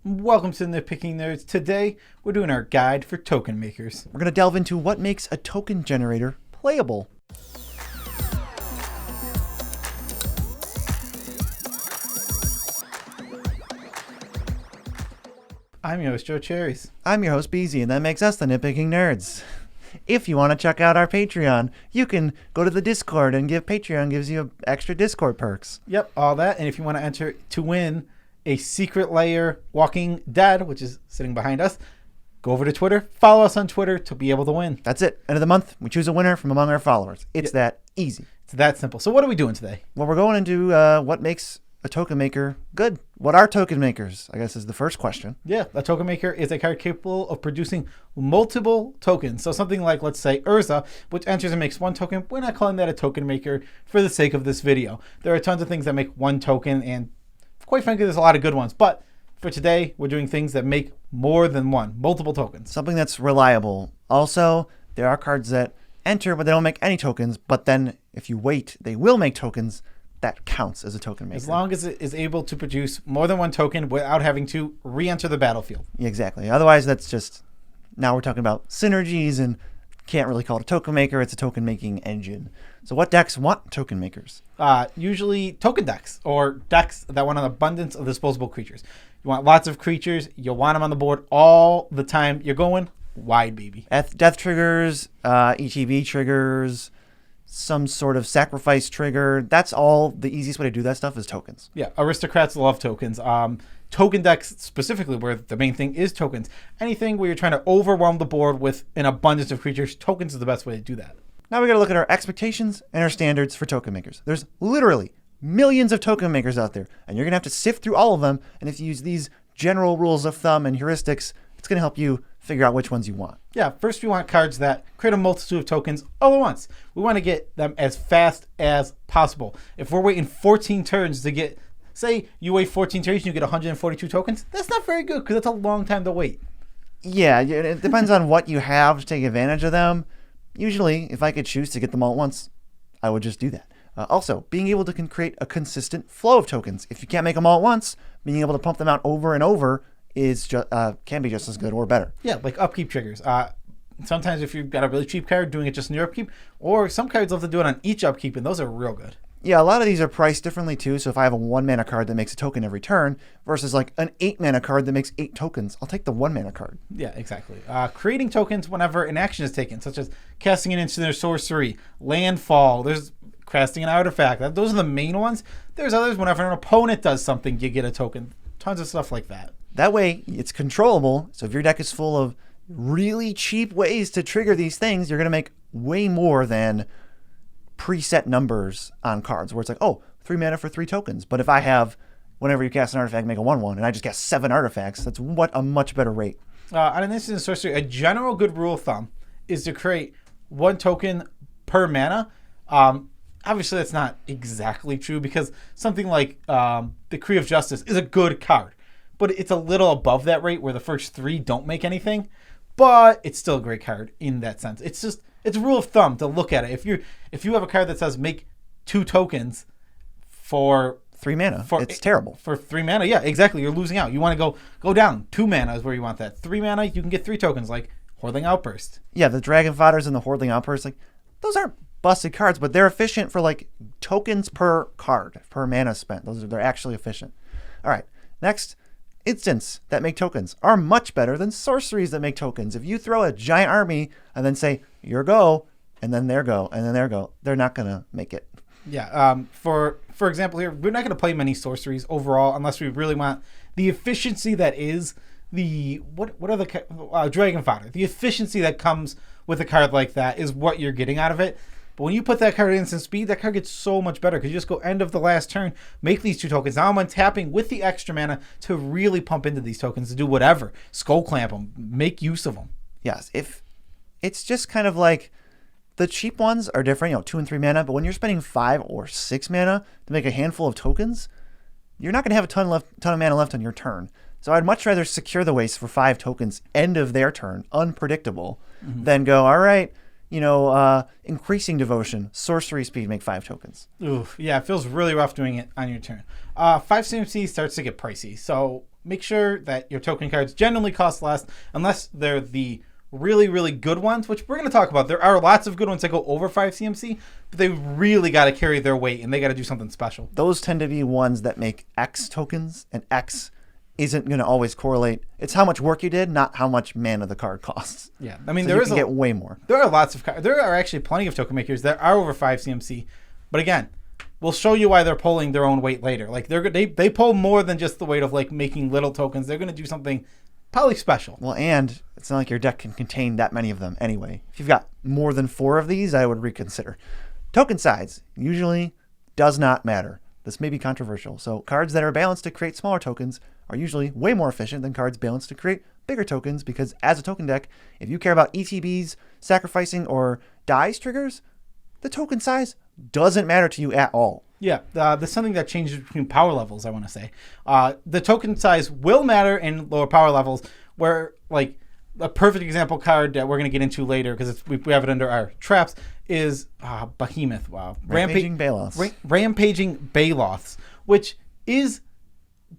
Welcome to Nitpicking Nerds. Today, we're doing our guide for token makers. We're going to delve into what makes a token generator playable. I'm your host, Joe Cherries. I'm your host, Beezy, and that makes us the Nitpicking Nerds. If you want to check out our Patreon, you can go to the Discord and Patreon gives you extra Discord perks. Yep, all that. And if you want to enter to win a secret layer Walking Dead, which is sitting behind us, go over to Twitter, follow us on Twitter to be able to win. That's it. End of the month, we choose a winner from among our followers. It's that easy. It's that simple. So what are we doing today? Well, we're going into what makes a token maker good. What are token makers, I guess, is the first question. Yeah, a token maker is a card capable of producing multiple tokens. So something like, let's say, Urza, which enters and makes one token. We're not calling that a token maker for the sake of this video. There are tons of things that make one token, and quite frankly, there's a lot of good ones. But for today, we're doing things that make more than one, multiple tokens. Something that's reliable. Also, there are cards that enter, but they don't make any tokens. But then if you wait, they will make tokens. That counts as a token maker. As long as it is able to produce more than one token without having to re-enter the battlefield. Yeah, exactly. Otherwise, that's just, now we're talking about synergies and can't really call it a token maker. It's a token making engine. So what decks want token makers? Usually token decks, or decks that want an abundance of disposable creatures. You want lots of creatures. You want them on the board all the time. You're going wide, baby. Death triggers, ETB triggers, some sort of sacrifice trigger. That's all. The easiest way to do that stuff is tokens. Yeah, aristocrats love tokens. Token decks specifically, where the main thing is tokens. Anything where you're trying to overwhelm the board with an abundance of creatures, tokens is the best way to do that. Now we got to look at our expectations and our standards for token makers. There's literally millions of token makers out there, and you're going to have to sift through all of them. And if you use these general rules of thumb and heuristics, it's going to help you figure out which ones you want. Yeah, first we want cards that create a multitude of tokens all at once. We want to get them as fast as possible. If we're waiting 14 turns to get, say you wait 14 turns and you get 142 tokens, that's not very good because that's a long time to wait. Yeah, it depends on what you have to take advantage of them. Usually, if I could choose to get them all at once, I would just do that. Also, being able to create a consistent flow of tokens. If you can't make them all at once, being able to pump them out over and over is can be just as good or better. Yeah, like upkeep triggers. Sometimes if you've got a really cheap card, doing it just in your upkeep, or some cards love to do it on each upkeep, and those are real good. Yeah, a lot of these are priced differently too. So if I have a 1-mana card that makes a token every turn versus like an 8-mana card that makes 8 tokens, I'll take the 1-mana card. Yeah, exactly. Creating tokens whenever an action is taken, such as casting an instant or sorcery, Landfall, there's casting an artifact. Those are the main ones. There's others. Whenever an opponent does something, you get a token. Tons of stuff like that. That way, it's controllable. So if your deck is full of really cheap ways to trigger these things, you're going to make way more than preset numbers on cards where it's like, oh, 3 mana for 3 tokens. But if I have, whenever you cast an artifact, make a 1/1, and I just cast 7 artifacts, that's a much better rate. On an instant sorcery, a general good rule of thumb is to create 1 token per mana. Obviously, that's not exactly true because something like Decree of Justice is a good card. But it's a little above that rate where the first 3 don't make anything. But it's still a great card in that sense. It's a rule of thumb to look at it. If you have a card that says make 2 tokens for 3 mana, it's terrible. For 3 mana, yeah, exactly. You're losing out. You want to go down. 2 mana is where you want that. 3 mana, you can get 3 tokens like Hordeling Outburst. Yeah, the Dragon Fodders and the Hordeling Outburst, like those aren't busted cards, but they're efficient for like tokens per card, per mana spent. They're actually efficient. All right, next. Instants that make tokens are much better than sorceries that make tokens. If you throw a giant army and then say, your go, and then their go, and then their go, they're not going to make it. Yeah. For example here, we're not going to play many sorceries overall unless we really want the efficiency that is the, what are the, Dragon Fodder. The efficiency that comes with a card like that is what you're getting out of it. But when you put that card at instant speed, that card gets so much better because you just go end of the last turn, make these 2 tokens. Now I'm untapping with the extra mana to really pump into these tokens to do whatever. Skull clamp them, make use of them. Yes, if it's just kind of like the cheap ones are different, 2 and 3 mana, but when you're spending 5 or 6 mana to make a handful of tokens, you're not going to have a ton of mana left on your turn. So I'd much rather secure the waste for 5 tokens, end of their turn, unpredictable, than go, all right, increasing devotion, sorcery speed, make 5 tokens. Oof, yeah, it feels really rough doing it on your turn. 5 CMC starts to get pricey. So make sure that your token cards generally cost less, unless they're the really, really good ones, which we're going to talk about. There are lots of good ones that go over 5 CMC, but they really got to carry their weight, and they got to do something special. Those tend to be ones that make X tokens, and X isn't going to always correlate. It's how much work you did, not how much mana the card costs. Yeah, I mean, so there you is can get way more. There are lots of cards. There are actually plenty of token makers that are over 5 CMC, but again, we'll show you why they're pulling their own weight later. Like they pull more than just the weight of like making little tokens. They're going to do something probably special. Well, and it's not like your deck can contain that many of them anyway. If you've got more than 4 of these, I would reconsider. Token size usually does not matter. This may be controversial. So cards that are balanced to create smaller tokens are usually way more efficient than cards balanced to create bigger tokens, because as a token deck, if you care about ETBs, sacrificing, or dice triggers, the token size doesn't matter to you at all. Yeah, there's something that changes between power levels, I want to say. The token size will matter in lower power levels, where, like, a perfect example card that we're going to get into later, because we have it under our traps, is Behemoth. Wow. Rampaging Baloths. Rampaging Baloths, which is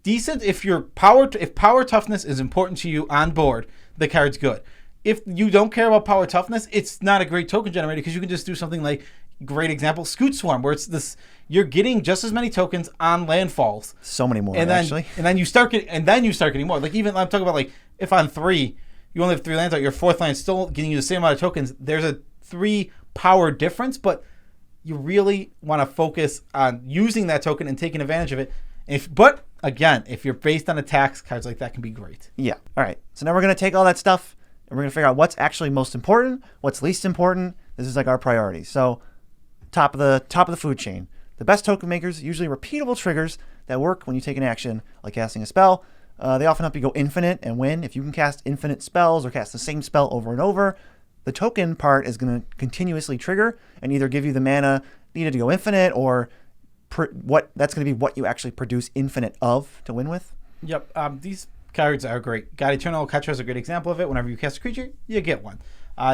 decent if power toughness is important to you on board, the card's good. If you don't care about power toughness, it's not a great token generator, because you can just do something like, great example, Scoot Swarm, where it's this, you're getting just as many tokens on landfalls. So many more, actually. And then you start getting more. Like, even I'm talking about, like, if on 3 you only have 3 lands out, your 4th land is still getting you the same amount of tokens. There's a 3 power difference, but you really want to focus on using that token and taking advantage of it. But again, if you're based on attacks, cards like that can be great. Yeah. All right. So now we're going to take all that stuff and we're going to figure out what's actually most important, what's least important. This is like our priorities. So top of the food chain. The best token makers, usually repeatable triggers that work when you take an action, like casting a spell. They often help you go infinite and win. If you can cast infinite spells or cast the same spell over and over, the token part is going to continuously trigger and either give you the mana needed to go infinite, or that's going to be what you actually produce infinite of to win with. Yep. These cards are great. God Eternal Catcher is a great example of it. Whenever you cast a creature, you get one.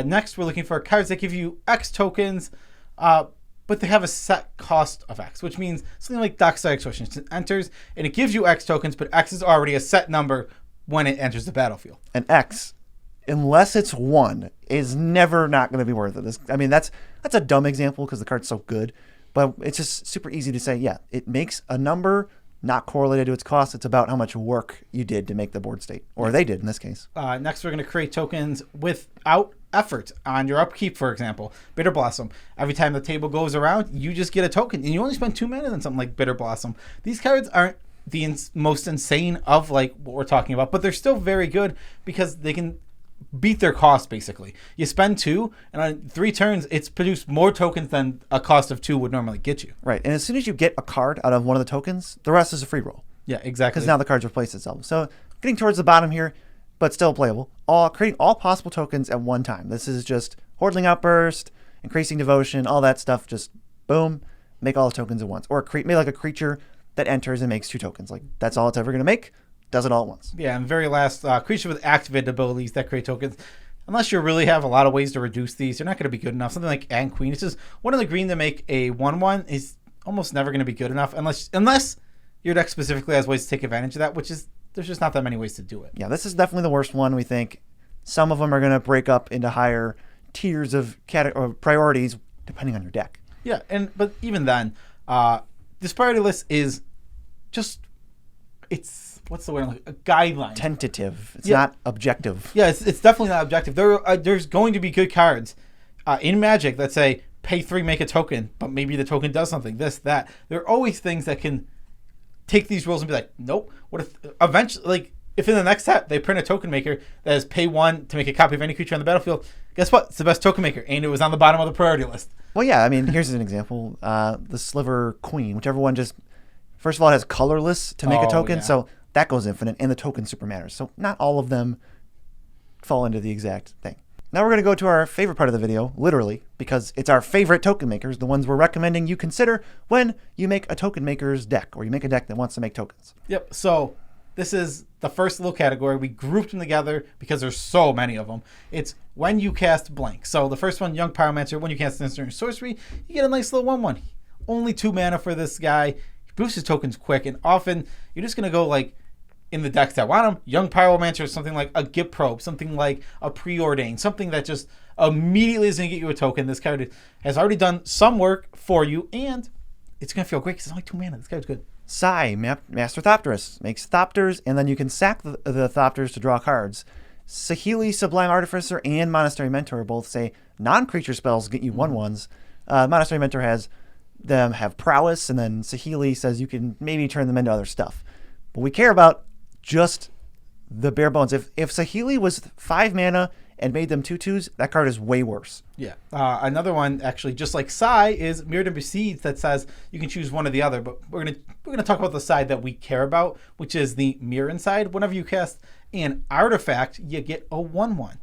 Next, we're looking for cards that give you X tokens, but they have a set cost of X, which means something like Dockside Extortion enters, and it gives you X tokens, but X is already a set number when it enters the battlefield. And X, unless it's 1, is never not going to be worth it. I mean, that's a dumb example because the card's so good, but it's just super easy to say, yeah, it makes a number not correlated to its cost. It's about how much work you did to make the board state, or they did in this case. Next, we're going to create tokens without effort on your upkeep, for example. Bitter Blossom. Every time the table goes around, you just get a token, and you only spend 2 mana on something like Bitter Blossom. These cards aren't the most insane of like what we're talking about, but they're still very good because they can beat their cost, basically. You spend 2, and on 3 turns, it's produced more tokens than a cost of 2 would normally get you. Right, and as soon as you get a card out of one of the tokens, the rest is a free roll. Yeah, exactly. Because now the cards replace itself. So getting towards the bottom here, but still playable. Creating all possible tokens at one time. This is just Hordling Outburst, Increasing Devotion, all that stuff. Just boom, make all the tokens at once. Or make like a creature that enters and makes 2 tokens. Like, that's all it's ever going to make. Does it all at once. Yeah, and very last, creature with activated abilities that create tokens. Unless you really have a lot of ways to reduce these, they're not going to be good enough. Something like Ant Queen. It's just 1 of the green to make a 1/1 is almost never going to be good enough unless your deck specifically has ways to take advantage of that, which is, there's just not that many ways to do it. Yeah, this is definitely the worst one, we think. Some of them are going to break up into higher tiers of priorities depending on your deck. Yeah, but even then, this priority list is just, it's, what's the word? Like a guideline. Tentative. It's not objective. Yeah, it's definitely not objective. There's going to be good cards in Magic that say, pay 3, make a token, but maybe the token does something, this, that. There are always things that can take these rules and be like, nope. What if eventually, like, if in the next set they print a token maker that is pay 1 to make a copy of any creature on the battlefield, guess what? It's the best token maker, and it was on the bottom of the priority list. Well, yeah, I mean, here's an example. The Sliver Queen, whichever one just, first of all, it has colorless to make a token, so that goes infinite, and the token super matters. So not all of them fall into the exact thing. Now we're going to go to our favorite part of the video, literally, because it's our favorite token makers, the ones we're recommending you consider when you make a token maker's deck, or you make a deck that wants to make tokens. Yep, so this is the first little category. We grouped them together because there's so many of them. It's when you cast blank. So the first one, Young Pyromancer, when you cast instant sorcery, you get a nice little 1/1. Only 2 mana for this guy. He boosts his tokens quick, and often you're just going to go like, in the decks that want them. Young Pyromancer, something like a Gip Probe, something like a Preordain, something that just immediately is going to get you a token. This card has already done some work for you, and it's going to feel great because it's only 2 mana. This card's good. Sai, Master Thopterist, makes Thopters, and then you can sack the Thopters to draw cards. Saheeli, Sublime Artificer, and Monastery Mentor both say non-creature spells get you 1/1s. Monastery Mentor has them have prowess, and then Saheeli says you can maybe turn them into other stuff. But we care about just the bare bones. If Saheeli was 5 mana and made them 2/2s, that card is way worse. Yeah. Another one, actually, just like Sai, is Mirrored and Besieged that says you can choose one or the other. But we're gonna talk about the side that we care about, which is the Mirror side. Whenever you cast an artifact, you get a 1/1.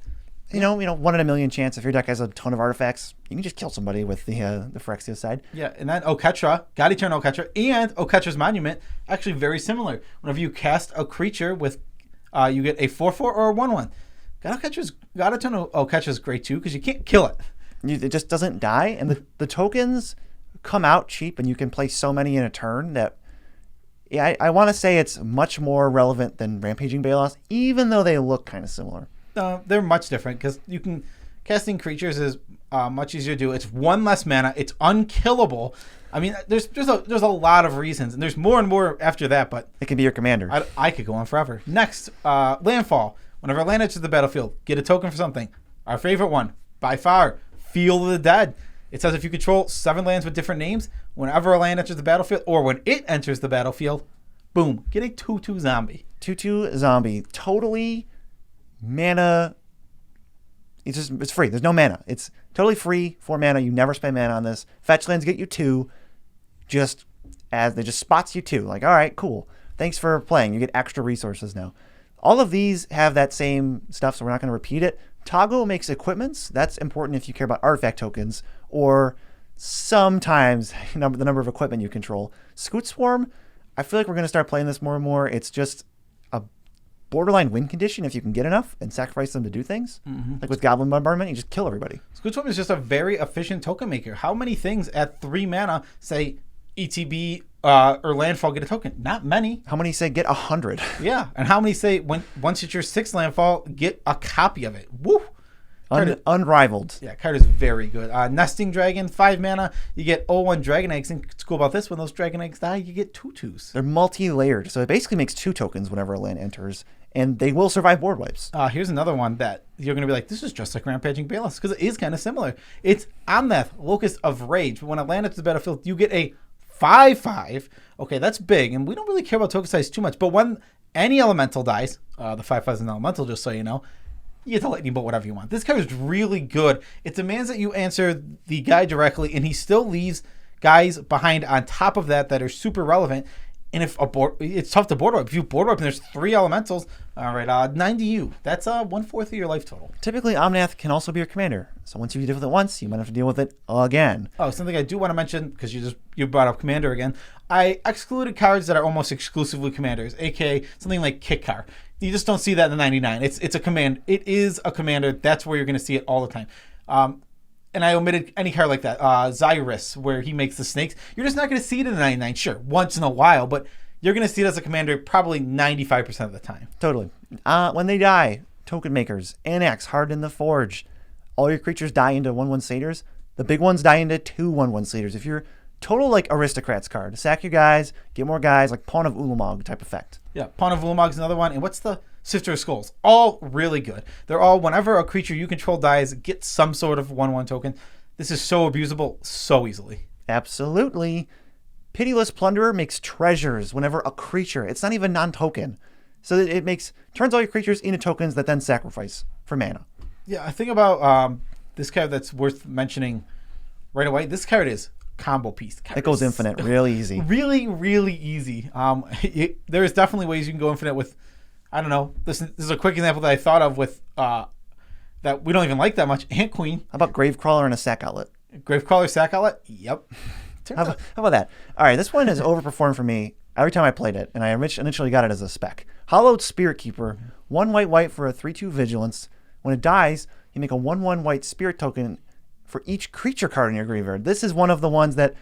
You know, 1 in a million chance. If your deck has a ton of artifacts, you can just kill somebody with the Phyrexia side. Yeah, and then Oketra, God Eternal Oketra, and Oketra's Monument, actually very similar. Whenever you cast a creature with, you get a 4/4 or a 1/1. God Eternal Oketra is great too because you can't kill it. It just doesn't die, and the tokens come out cheap, and you can play so many in a turn that. Yeah, I want to say it's much more relevant than Rampaging Balos, even though they look kind of similar. They're much different because casting creatures is much easier to do. It's 1 less mana. It's unkillable. I mean, there's a lot of reasons, and there's more and more after that. But it can be your commander. I could go on forever. Next, Landfall. Whenever a land enters the battlefield, get a token for something. Our favorite one, by far, Field of the Dead. It says if you control 7 lands with different names, whenever a land enters the battlefield, or when it enters the battlefield, boom, get a 2/2 zombie. 2/2 zombie. Totally mana. It's free. There's no mana. It's totally free. 4 mana. You never spend mana on this. Fetch lands get you 2. Just as they just spots you 2. Like, all right, cool. Thanks for playing. You get extra resources now. All of these have that same stuff, so we're not going to repeat it. Toggle makes equipments. That's important if you care about artifact tokens or sometimes the number of equipment you control. Scoot Swarm, I feel like we're going to start playing this more and more. It's just a borderline win condition if you can get enough and sacrifice them to do things. Mm-hmm. Like with Goblin Bombardment, you just kill everybody. Scoot Swarm is just a very efficient token maker. How many things at 3 mana say ETB or Landfall get a token? Not many. How many say get 100? Yeah, and how many say once it's your 6th Landfall, get a copy of it? Woo! Unrivaled. Yeah, card is very good. Nesting Dragon, 5 mana. You get 0/1 Dragon Eggs, and what's cool about this, when those Dragon Eggs die, you get 2/2s. They're multi-layered, so it basically makes 2 tokens whenever a land enters, and they will survive board wipes. Here's another one that you're going to be like, this is just like Rampaging Balos, because it is kind of similar. It's Omnath, Locust of Rage. When a land enters the battlefield, you get a 5/5. Okay, that's big, and we don't really care about token size too much, but when any elemental dies, the 5/5 is an elemental, just so you know, you get to lightning bolt whatever you want. This card is really good. It demands that you answer the guy directly, and he still leaves guys behind on top of that are super relevant. And if it's tough to board wipe. If you board wipe and there's 3 elementals, all right, 9 to you. That's 1/4 of your life total. Typically, Omnath can also be your commander. So once you deal with it once, you might have to deal with it again. Oh, something I do want to mention, because you brought up commander again. I excluded cards that are almost exclusively commanders, aka something like Kick Car. You just don't see that in the 99. It's a command. It is a commander. That's where you're going to see it all the time. And I omitted any card like that. Zyrus, where he makes the snakes. You're just not going to see it in the 99. Sure, once in a while, but you're going to see it as a commander probably 95% of the time. Totally. When they die, token makers, Annex, Hardened in the Forge. All your creatures die into 1/1 satyrs. The big ones die into 2 1/1 satyrs. If you're total like aristocrats card, sack your guys, get more guys, like Pawn of Ulamog type effect. Yeah, Pawn of Ulamog is another one. And what's the Sifter of Skulls? All really good. They're all, whenever a creature you control dies, get some sort of 1/1 token. This is so abusable so easily. Absolutely. Pitiless Plunderer makes treasures whenever a creature, it's not even non-token. So it turns all your creatures into tokens that then sacrifice for mana. Yeah, I think about this card that's worth mentioning right away. This card is combo piece. It goes infinite really easy. Really, really easy. There's definitely ways you can go infinite with, I don't know. This is a quick example that I thought of with that we don't even like that much. Ant Queen. How about Gravecrawler and a sack outlet? Gravecrawler sack outlet? Yep. How about that? All right, this one has overperformed for me every time I played it, and I initially got it as a spec. Hollowed Spirit Keeper, 1 white for a 3/2 vigilance. When it dies, you make a 1/1 white spirit token for each creature card in your graveyard. This is one of the ones that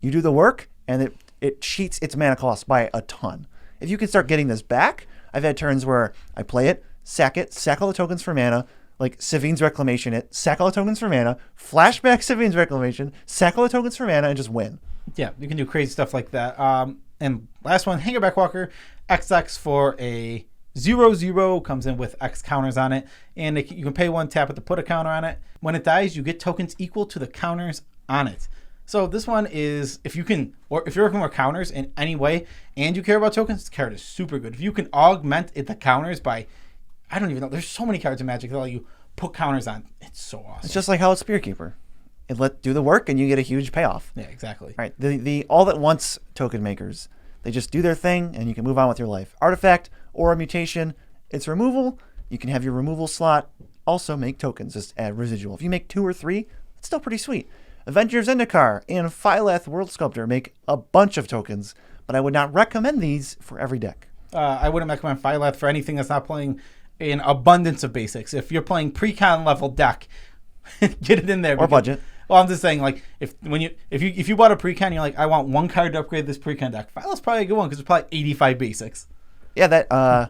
you do the work, and it cheats its mana cost by a ton. If you can start getting this back, I've had turns where I play it, sack all the tokens for mana, like Savine's Reclamation it, sack all the tokens for mana, flashback Savine's Reclamation, sack all the tokens for mana, and just win. Yeah, you can do crazy stuff like that. And last one, Hangerback Walker, XX for a 0/0, comes in with X counters on it, and you can pay 1 tap it to put a counter on it. When it dies, you get tokens equal to the counters on it. So this one is, if you're working with counters in any way and you care about tokens, this card is super good. If you can augment the counters by, I don't even know, there's so many cards in Magic that let you put counters on. It's so awesome. It's just like how it's Spirit Keeper. It do the work and you get a huge payoff. Yeah, exactly. All right, the all that once token makers, they just do their thing and you can move on with your life. Artifact or a mutation, it's removal. You can have your removal slot also make tokens, just add residual. If you make 2 or 3, it's still pretty sweet. Avengers Zendikar and Phylath World Sculptor make a bunch of tokens, but I would not recommend these for every deck. I wouldn't recommend Phylath for anything that's not playing an abundance of basics. If you're playing pre-con level deck, get it in there. Or budget. Well, I'm just saying, like, if you bought a pre-con, you're like, I want 1 card to upgrade this pre-con deck. Phylath's probably a good one because it's probably 85 basics. Yeah, that I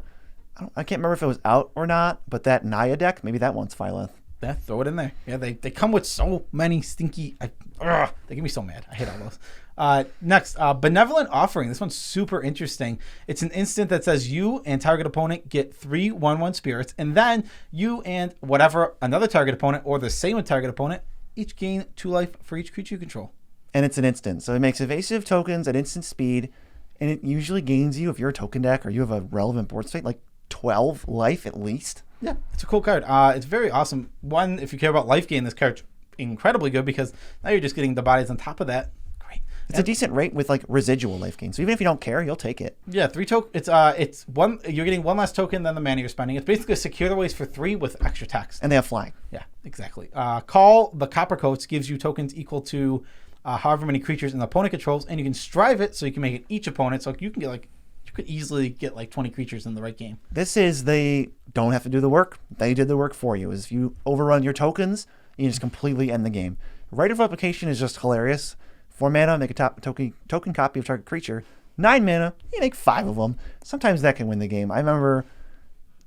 can't remember if it was out or not, but that Naya deck, maybe that one's Phylath. Yeah, throw it in there. Yeah, they come with so many stinky. They get me so mad. I hate all those. Next, Benevolent Offering. This one's super interesting. It's an instant that says you and target opponent get 3 1/1 spirits, and then you and whatever another target opponent or the same target opponent each gain 2 life for each creature you control. And it's an instant, so it makes evasive tokens at instant speed, and it usually gains you, if you're a token deck or you have a relevant board state, like 12 life at least. Yeah, it's a cool card. It's very awesome. One, if you care about life gain, this card's incredibly good because now you're just getting the bodies on top of that. Great. It's a decent rate with like residual life gain. So even if you don't care, you'll take it. Yeah, 3 tokens. It's one. You're getting 1 less token than the mana you're spending. It's basically a secure the ways for 3 with extra text. And they have flying. Yeah, exactly. Call the Copper Coats gives you tokens equal to however many creatures an opponent controls, and you can strive it so you can make it each opponent. So you can get you could easily get 20 creatures in the right game. This is they don't have to do the work. They did the work for you. If you overrun your tokens, you just completely end the game. Rite of Replication is just hilarious. 4 mana, make a token copy of target creature. 9 mana, you make 5 of them. Sometimes that can win the game. I remember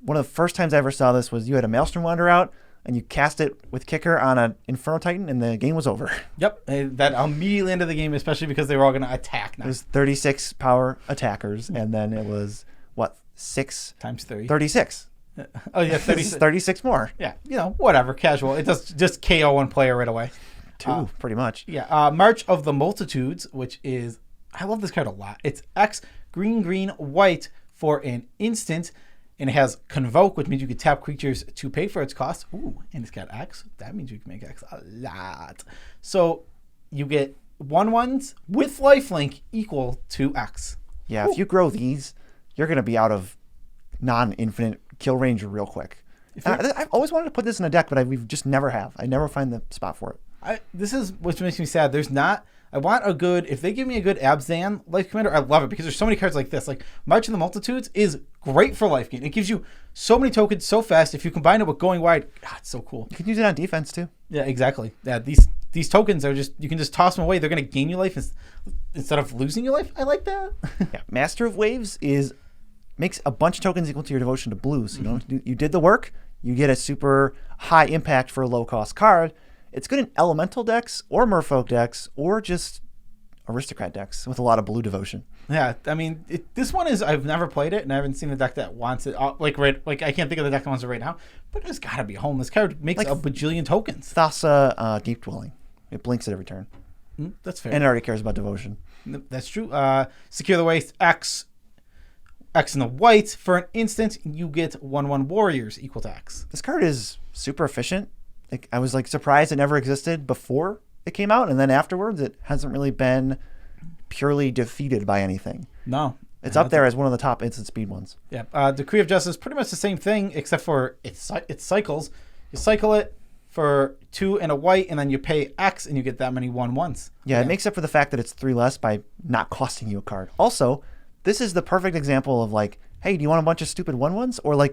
one of the first times I ever saw this was you had a Maelstrom Wanderer out, and you cast it with Kicker on an Inferno Titan, and the game was over. Yep, that immediately ended the game, especially because they were all going to attack now. It was 36 power attackers, and then it was, 6? Times 3. 36. Oh, yeah, 36. 36 more. Yeah, whatever, casual. It does just KO 1 player right away. 2, pretty much. Yeah, March of the Multitudes, which is, I love this card a lot. It's X, green, white for an instant. And it has Convoke, which means you can tap creatures to pay for its cost. Ooh, and it's got X. That means you can make X a lot. So you get 1/1s with lifelink equal to X. Yeah, if you grow these, you're going to be out of non-infinite kill range real quick. I've always wanted to put this in a deck, but we've just never have. I never find the spot for it. This is what makes me sad. There's not... I want a good... If they give me a good Abzan Life Commander, I love it because there's so many cards like this. Like, March of the Multitudes is great for life gain. It gives you so many tokens so fast. If you combine it with going wide, God, it's so cool. You can use it on defense, too. Yeah, exactly. Yeah, these tokens are just... You can just toss them away. They're going to gain you life instead of losing your life. I like that. Yeah, Master of Waves makes a bunch of tokens equal to your devotion to blue. So you did the work. You get a super high impact for a low-cost card. It's good in elemental decks or merfolk decks or just aristocrat decks with a lot of blue devotion. Yeah, I mean, this one is, I've never played it and I haven't seen the deck that wants it. Like I can't think of the deck that wants it right now, but there's got to be a home. This card makes a bajillion tokens. Thassa Deep Dwelling. It blinks at every turn. That's fair. And it already cares about devotion. That's true. Secure the Waste, X in the white. For an instant, you get 1/1 warriors equal to X. This card is super efficient. I was surprised it never existed before it came out, and then afterwards it hasn't really been purely defeated by anything. No. It's up there as one of the top instant speed ones. Yeah. Decree of Justice, pretty much the same thing, except for it cycles. You cycle it for 2 and a white, and then you pay X, and you get that many 1/1s. Yeah, it makes up for the fact that it's 3 less by not costing you a card. Also, this is the perfect example of hey, do you want a bunch of stupid 1/1s? Or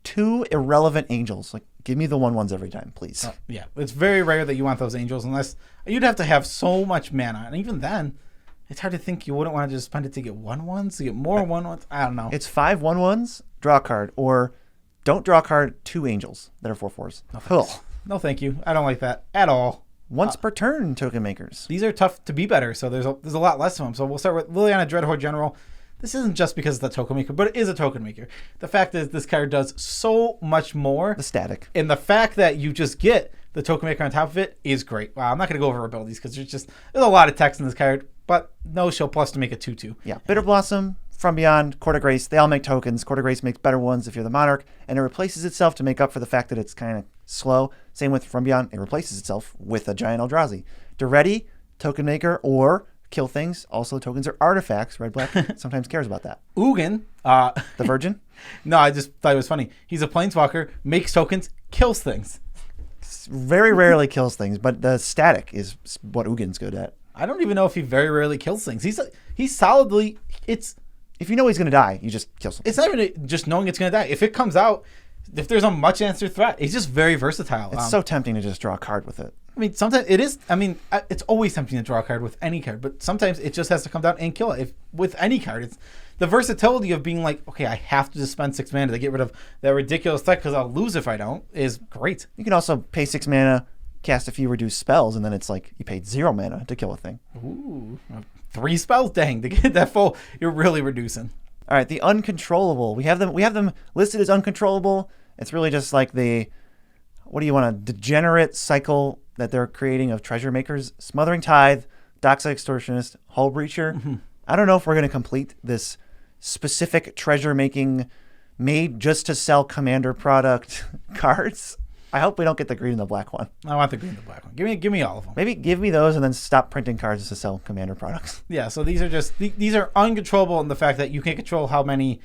2 irrelevant angels. Give me the 1/1s every time, please. Yeah, it's very rare that you want those angels unless you'd have to have so much mana. And even then, it's hard to think you wouldn't want to just spend it to get 1/1s, to get more 1/1s. I don't know. It's 5 1/1s draw a card, or don't draw a card, 2 angels that are 4/4s. No, thank you. I don't like that at all. Once per turn token makers. These are tough to be better, so there's a lot less of them. So we'll start with Liliana Dreadhorde General. This isn't just because it's a token maker, but it is a token maker. The fact is this card does so much more. The static. And the fact that you just get the token maker on top of it is great. Wow, I'm not going to go over abilities because there's a lot of text in this card, but no show plus to make it 2/2. Yeah, Bitter Blossom, From Beyond, Court of Grace, they all make tokens. Court of Grace makes better ones if you're the Monarch, and it replaces itself to make up for the fact that it's kind of slow. Same with From Beyond, it replaces itself with a Giant Eldrazi. Duretti, token maker, or kill things. Also, tokens are artifacts. Red Black sometimes cares about that. Ugin. The Virgin? No, I just thought it was funny. He's a Planeswalker, makes tokens, kills things. Very rarely kills things, but the static is what Ugin's good at. I don't even know if he very rarely kills things. He's solidly... If you know he's going to die, you just kill something. It's not even just knowing it's going to die. If it comes out, if there's a much answer threat, he's just very versatile. It's so tempting to just draw a card with it. I mean, sometimes it is. I mean, it's always tempting to draw a card with any card, but sometimes it just has to come down and kill it. If with any card, it's the versatility of being like, okay, I have to just spend 6 mana to get rid of that ridiculous threat because I'll lose if I don't, is great. You can also pay 6 mana, cast a few reduced spells, and then it's like you paid 0 mana to kill a thing. Ooh, 3 spells, dang! To get that full, you're really reducing. All right, the Uncontrollable. We have them listed as Uncontrollable. It's really just like what do you want, a degenerate cycle that they're creating of treasure makers. Smothering Tithe, Dockside Extortionist, Hull Breacher. Mm-hmm. I don't know if we're going to complete this specific treasure making made just to sell commander product cards. I hope we don't get the green and the black one. I want the green and the black one. Give me all of them. Maybe give me those and then stop printing cards to sell commander products. Yeah, so these are uncontrollable in the fact that you can't control how many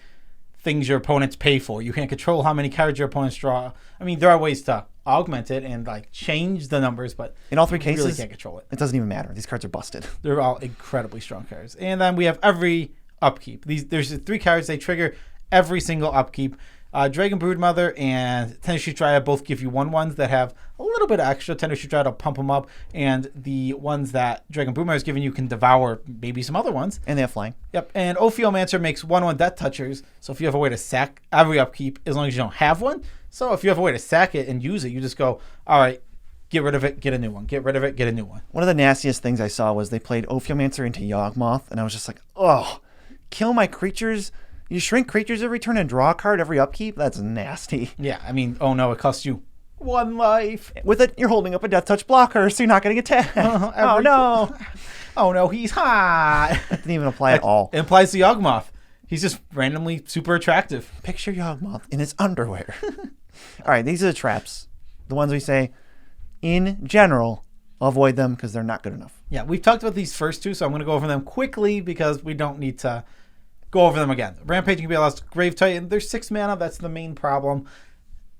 things your opponents pay for. You can't control how many cards your opponents draw. I mean, there are ways to augment it and like change the numbers, but in all 3 cases, you really can't control it. It doesn't even matter. These cards are busted. They're all incredibly strong cards. And then we have every upkeep. There's 3 cards. They trigger every single upkeep. Dragon Broodmother and Tennessee Dryad both give you 1/1s that have a little bit of extra. Tennessee Dryad will pump them up, and the ones that Dragon Broodmother is giving you can devour maybe some other ones. And they have flying. Yep, and Ophiomancer makes 1/1 Death Touchers, so if you have a way to sack every upkeep, as long as you don't have one, so if you have a way to sack it and use it, you just go, all right, get rid of it, get a new one. Get rid of it, get a new one. One of the nastiest things I saw was they played Ophiomancer into Yawgmoth, and I was just like, oh, kill my creatures. You shrink creatures every turn and draw a card every upkeep? That's nasty. Yeah, I mean, oh no, it costs you 1 life. With it, you're holding up a Death Touch blocker, so you're not getting attacked. Oh no. Oh no, he's hot. That didn't even apply at all. It applies to Yawgmoth. He's just randomly super attractive. Picture Yawgmoth in his underwear. All right, these are the traps. The ones we say, in general, avoid them because they're not good enough. Yeah, we've talked about these first 2, so I'm going to go over them quickly because we don't need to go over them again. Rampaging Baloth's Grave Titan, they're 6 mana. That's the main problem.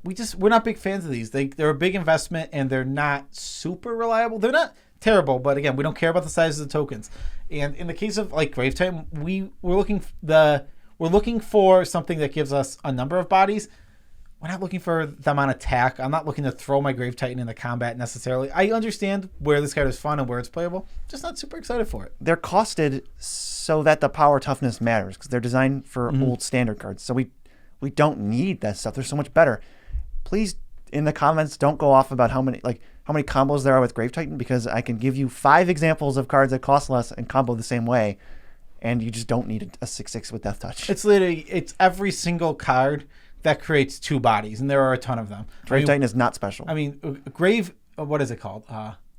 We're not big fans of these. They're a big investment and they're not super reliable. They're not terrible, but again, we don't care about the size of the tokens. And in the case of like Grave Titan, we're looking for something that gives us a number of bodies. We're not looking for them on attack. I'm not looking to throw my Grave Titan into combat necessarily. I understand where this card is fun and where it's playable. Just not super excited for it. They're costed so that the power toughness matters because they're designed for old standard cards. So we don't need that stuff. They're so much better. Please, in the comments, don't go off about how many combos there are with Grave Titan because I can give you 5 examples of cards that cost less and combo the same way, and you just don't need a 6/6 with Death Touch. It's every single card that creates 2 bodies, and there are a ton of them. Grave Titan is not special. I mean, what is it called?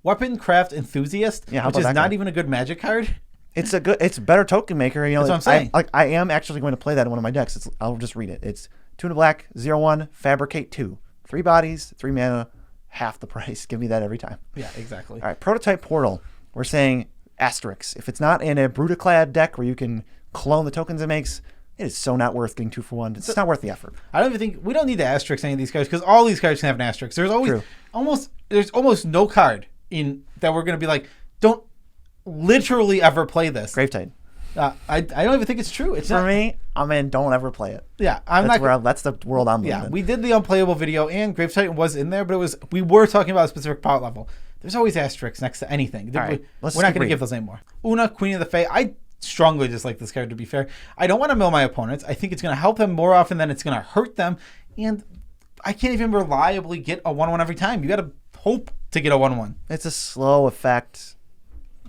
Weapon Craft Enthusiast, which is not even a good Magic card. It's a better token maker. You know, that's what I'm saying. I am actually going to play that in one of my decks. I'll just read it. It's 2 and a black, 0/1, Fabricate 2. 3 bodies, 3 mana, half the price. Give me that every time. Yeah, exactly. All right, Prototype Portal. We're saying asterisks. If it's not in a Brutaclad deck where you can clone the tokens it makes, it is so not worth getting 2 for 1. It's not worth the effort. I don't even think we don't need to asterisk any of these cards because all these cards can have an asterisk. There's almost no card in that we're going to be like, don't literally ever play this. Grave Titan. I don't even think it's true. It's for me. I mean, don't ever play it. Yeah, that's the world I'm living in. We did the unplayable video, and Grave Titan was in there, but we were talking about a specific power level. There's always asterisks next to anything. All right, we're not going to give those anymore. Una, Queen of the Fae. I strongly dislike this card, to be fair. I don't want to mill my opponents. I think it's going to help them more often than it's going to hurt them. And I can't even reliably get a 1-1 every time. You got to hope to get a 1-1. It's a slow effect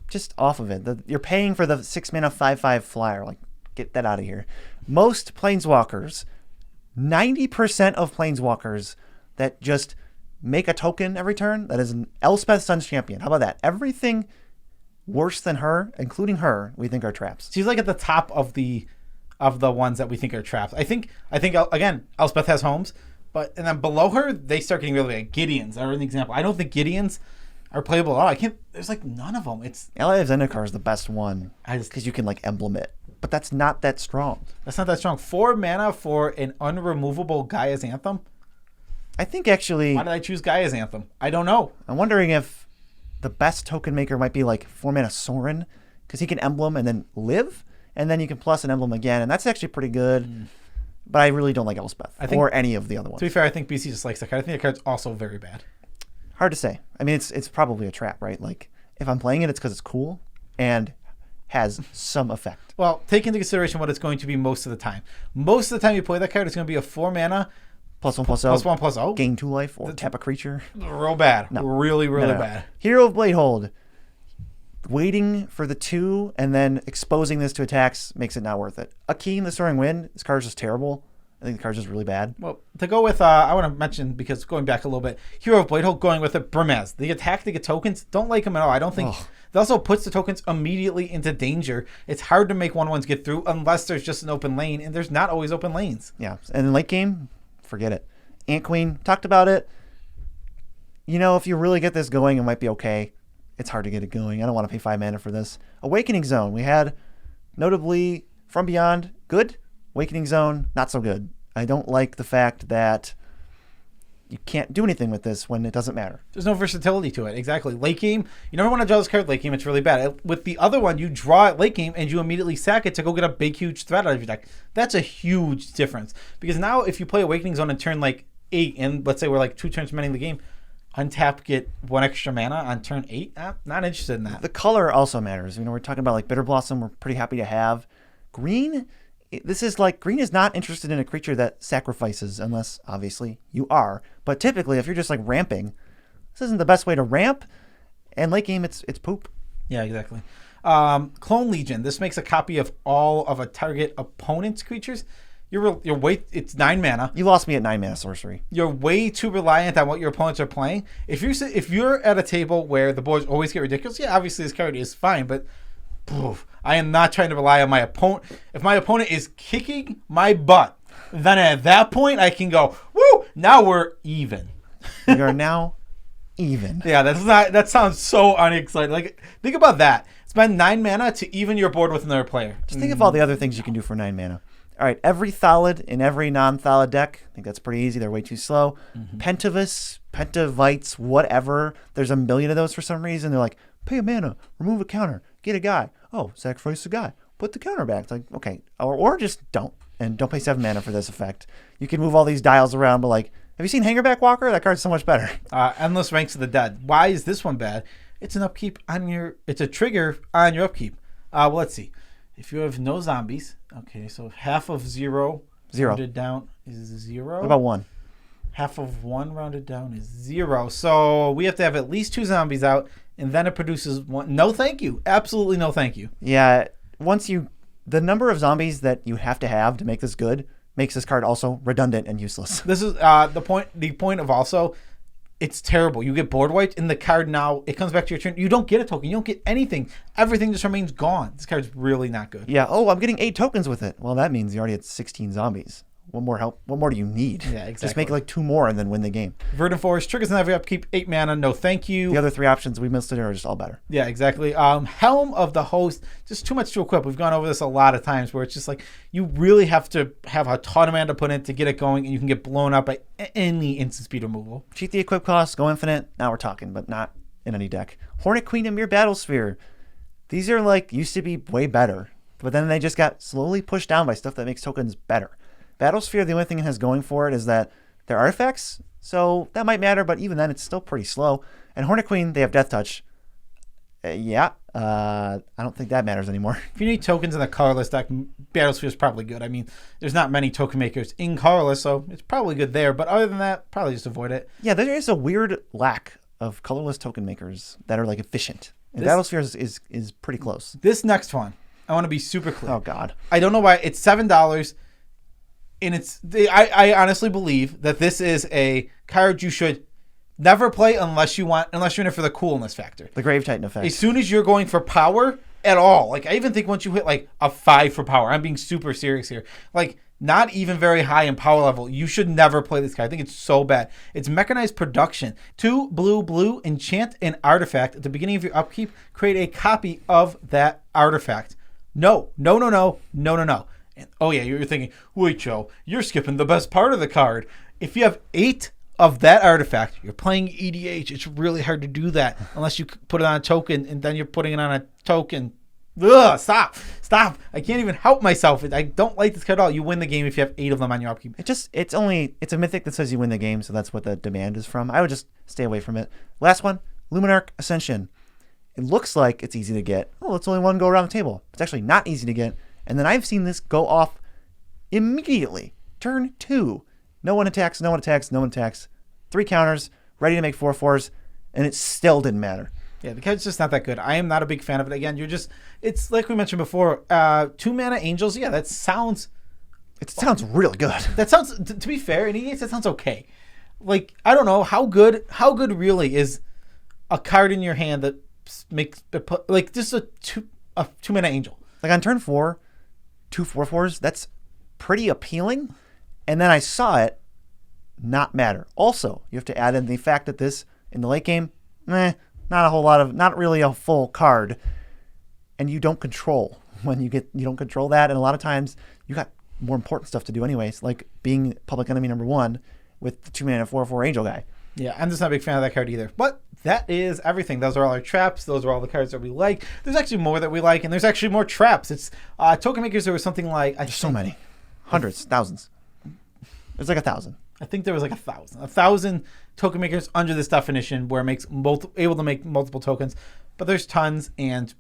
just off of it. You're paying for the 6-mana 5/5 flyer. Like, get that out of here. Most Planeswalkers, 90% of Planeswalkers that just make a token every turn, that is an Elspeth Sun's Champion. How about that? Everything worse than her, including her, we think are traps. She's like at the top of the ones that we think are traps. I think again, Elspeth has homes, and then below her they start getting really bad. Gideons are an example. I don't think Gideons are playable at all. There's like none of them. It's Ally of Zendikar is the best one because you can like emblem it, but that's not that strong. That's not that strong. 4 mana for an unremovable Gaia's Anthem. I think actually. Why did I choose Gaia's Anthem? I don't know. I'm wondering if the best token maker might be like 4 mana Sorin, because he can emblem and then live, and then you can plus an emblem again, and that's actually pretty good. But I really don't like Elspeth or any of the other ones. To be fair, I think BC just likes that card. I think the card's also very bad. Hard to say. I mean, it's probably a trap, right? Like, if I'm playing it, it's because it's cool and has some effect. Well, take into consideration what it's going to be most of the time. Most of the time you play that card, it's going to be a 4 mana +1/+0. Gain 2 life or tap a creature. Real bad. No. Really bad. Hero of Bladehold. Waiting for the 2 and then exposing this to attacks makes it not worth it. Akeem, the Soaring Wind. This card's just terrible. I think the card's just really bad. Well, to go with, I want to mention, because going back a little bit, Hero of Bladehold, going with it, Brimaz. The attack to get tokens, don't like them at all. I don't think... It also puts the tokens immediately into danger. It's hard to make 1/1s get through unless there's just an open lane, and there's not always open lanes. Yeah, and in late game, forget it. Ant Queen, talked about it. You know, if you really get this going, it might be okay. It's hard to get it going. I don't want to pay 5 mana for this. Awakening Zone. We had, notably, From Beyond, good. Awakening Zone, not so good. I don't like the fact that you can't do anything with this when it doesn't matter. There's no versatility to it. Exactly. Late game, you never want to draw this card late game. It's really bad. With the other one, you draw it late game and you immediately sack it to go get a big, huge threat out of your deck. That's a huge difference. Because now if you play Awakening Zone in turn like 8, and let's say we're like 2 turns remaining in the game, untap, get 1 extra mana on turn 8, not interested in that. The color also matters. You know, we're talking about like Bitter Blossom, we're pretty happy to have. Green, this is like, green is not interested in a creature that sacrifices, unless obviously you are. But typically, if you're just like ramping, this isn't the best way to ramp. And late game, it's poop. Yeah, exactly. Clone Legion. This makes a copy of all of a target opponent's creatures. It's 9 mana. You lost me at 9 mana sorcery. You're way too reliant on what your opponents are playing. If you're at a table where the boards always get ridiculous, yeah, obviously this card is fine, but I am not trying to rely on my opponent. If my opponent is kicking my butt, then at that point I can go, woo, now we're even. We are now even. Yeah, that sounds so unexciting. Like, think about that. Spend 9 mana to even your board with another player. Just think of all the other things you can do for 9 mana. All right, every Thalid in every non-Thalid deck. I think that's pretty easy. They're way too slow. Pentavus, Pentavites, whatever. There's a million of those for some reason. They're like, pay a mana, remove a counter, get a guy. Oh, sacrifice a guy, put the counter back. It's like, okay. Or just don't. And don't pay 7 mana for this effect. You can move all these dials around, but like, have you seen Hangerback Walker? That card's so much better. Endless Ranks of the Dead. Why is this one bad? It's an upkeep it's a trigger on your upkeep. Well, let's see. If you have no zombies, okay, so half of 0 rounded down is 0. What about 1? Half of 1 rounded down is 0. So we have to have at least 2 zombies out, and then it produces 1. No, thank you. Absolutely no, thank you. Yeah, the number of zombies that you have to make this good makes this card also redundant and useless. This is the point. The point of also, it's terrible. You get board wiped, and the card now, it comes back to your turn. You don't get a token. You don't get anything. Everything just remains gone. This card's really not good. Yeah. Oh, I'm getting 8 tokens with it. Well, that means you already had 16 zombies. What more help? What more do you need? Yeah, exactly. Just make like 2 more and then win the game. Verdant Forest triggers on every upkeep, 8 mana. No, thank you. The other 3 options we missed are just all better. Yeah, exactly. Helm of the Host, just too much to equip. We've gone over this a lot of times where it's just like you really have to have a ton of mana to put in to get it going, and you can get blown up by any instant speed removal. Cheat the equip cost, go infinite. Now we're talking, but not in any deck. Hornet Queen and Mere Battlesphere. These are like used to be way better, but then they just got slowly pushed down by stuff that makes tokens better. Battlesphere, the only thing it has going for it is that they're artifacts, so that might matter, but even then it's still pretty slow. And Hornet Queen, they have Death Touch. Yeah. I don't think that matters anymore. If you need tokens in the colorless deck, Battlesphere is probably good. I mean, there's not many token makers in colorless, so it's probably good there. But other than that, probably just avoid it. Yeah, there is a weird lack of colorless token makers that are like efficient. And Battlesphere is pretty close. This next one, I want to be super clear. Oh God. I don't know why it's $7, and I honestly believe that this is a card you should never play unless you're in it for the coolness factor. The Grave Titan effect. As soon as you're going for power at all, like I even think once you hit like a 5 for power, I'm being super serious here. Like not even very high in power level, you should never play this card. I think it's so bad. It's mechanized production. 2 blue, enchant an artifact at the beginning of your upkeep. Create a copy of that artifact. No. And, oh yeah, you're thinking, wait, Joe, you're skipping the best part of the card. If you have 8 of that artifact, you're playing EDH. It's really hard to do that unless you put it on a token and then you're putting it on a token. Ugh, stop. I can't even help myself. I don't like this card at all. You win the game if you have 8 of them on your upkeep. It's a mythic that says you win the game, so that's what the demand is from. I would just stay away from it. Last one, Luminarch Ascension. It looks like it's easy to get. Oh, it's only one go around the table. It's actually not easy to get. And then I've seen this go off immediately. Turn 2. No one attacks. 3 counters, ready to make 4/4s, and it still didn't matter. Yeah, the card's just not that good. I am not a big fan of it. Again, it's like we mentioned before, 2 mana angels. Yeah, it sounds really good. That sounds, to be fair, in EDH, that sounds okay. Like, I don't know, how good really is a card in your hand that makes, like, just a 2 mana angel. Like on turn 4, 2 4/4s, that's pretty appealing. And then I saw it not matter. Also, you have to add in the fact that this, in the late game, not really a full card. And you don't control you don't control that. And a lot of times you got more important stuff to do anyways, like being public enemy number 1 with the 2 mana 4/4 angel guy. Yeah, I'm just not a big fan of that card either. But that is everything. Those are all our traps. Those are all the cards that we like. There's actually more that we like, and there's actually more traps. It's token makers. There was something like there's so many, hundreds, thousands. There's like 1,000. I think there was like 1,000. 1,000 token makers under this definition, where it makes able to make multiple tokens. But there's tons, and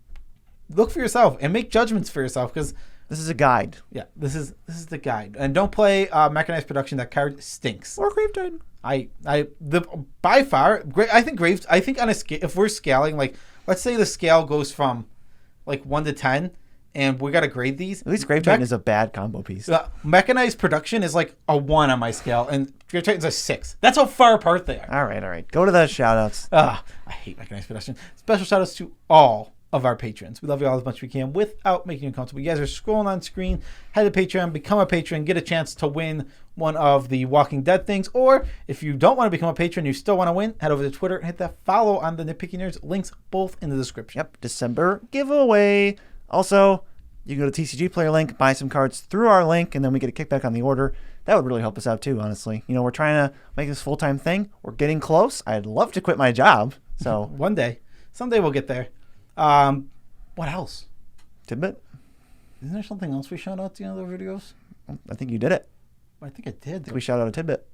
look for yourself and make judgments for yourself, because this is a guide. Yeah, this is the guide. And don't play mechanized production. That card stinks. Or Grave Titan. By far, I think on a scale, if we're scaling, like, let's say the scale goes from like 1 to 10, and we got to grade these. At least Grave Titan is a bad combo piece. Mechanized production is like a 1 on my scale, and Grave Titan's a 6. That's how far apart they are. All right. Go to the shout-outs. I hate mechanized production. Special shout-outs to all of our patrons. We love you all as much as we can without making you uncomfortable. You guys are scrolling on screen. Head to Patreon, become a patron, get a chance to win one of the Walking Dead things. Or if you don't want to become a patron, you still want to win, head over to Twitter and hit that follow on the Nitpicking Nerds. Links both in the description. Yep, December giveaway. Also, you can go to TCG Player link, buy some cards through our link, and then we get a kickback on the order. That would really help us out too, honestly. We're trying to make this full-time thing. We're getting close. I'd love to quit my job. So someday we'll get there. What else? Tidbit? Isn't there something else we shout out to in other videos? I think you did it. I think I did. I think we shout out a Tidbit.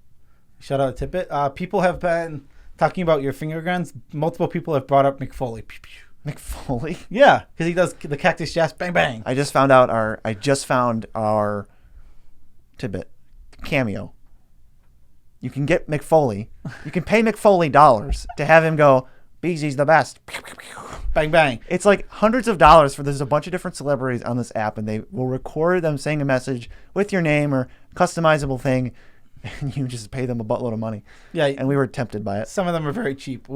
Shout out a Tidbit. People have been talking about your finger guns. Multiple people have brought up McFoley. Pew, pew. McFoley? Yeah, because he does the cactus jazz bang bang. I just found our Tidbit cameo. You can get McFoley. You can pay McFoley dollars to have him go, BZ's the best. Bang bang. It's like hundreds of dollars there's a bunch of different celebrities on this app, and they will record them saying a message with your name or customizable thing, and you just pay them a buttload of money. Yeah, and we were tempted by it. Some of them are very cheap.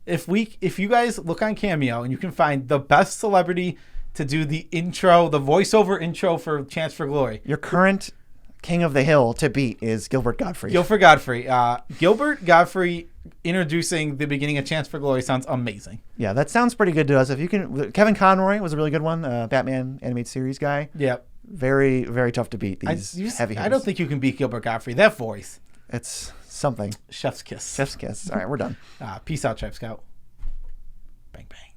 If you guys look on Cameo and you can find the best celebrity to do the intro, the voiceover intro for Chance for Glory. Your current King of the Hill to beat is Gilbert Godfrey. Gilbert Godfrey introducing the beginning of Chance for Glory sounds amazing. Yeah, that sounds pretty good to us. If you can, Kevin Conroy was a really good one. Batman animated series guy. Yep. Very, very tough to beat. These heavy hitters. I don't think you can beat Gilbert Godfrey. That voice. It's something. Chef's kiss. Chef's kiss. All right, we're done. Peace out, Tribe Scout. Bang bang.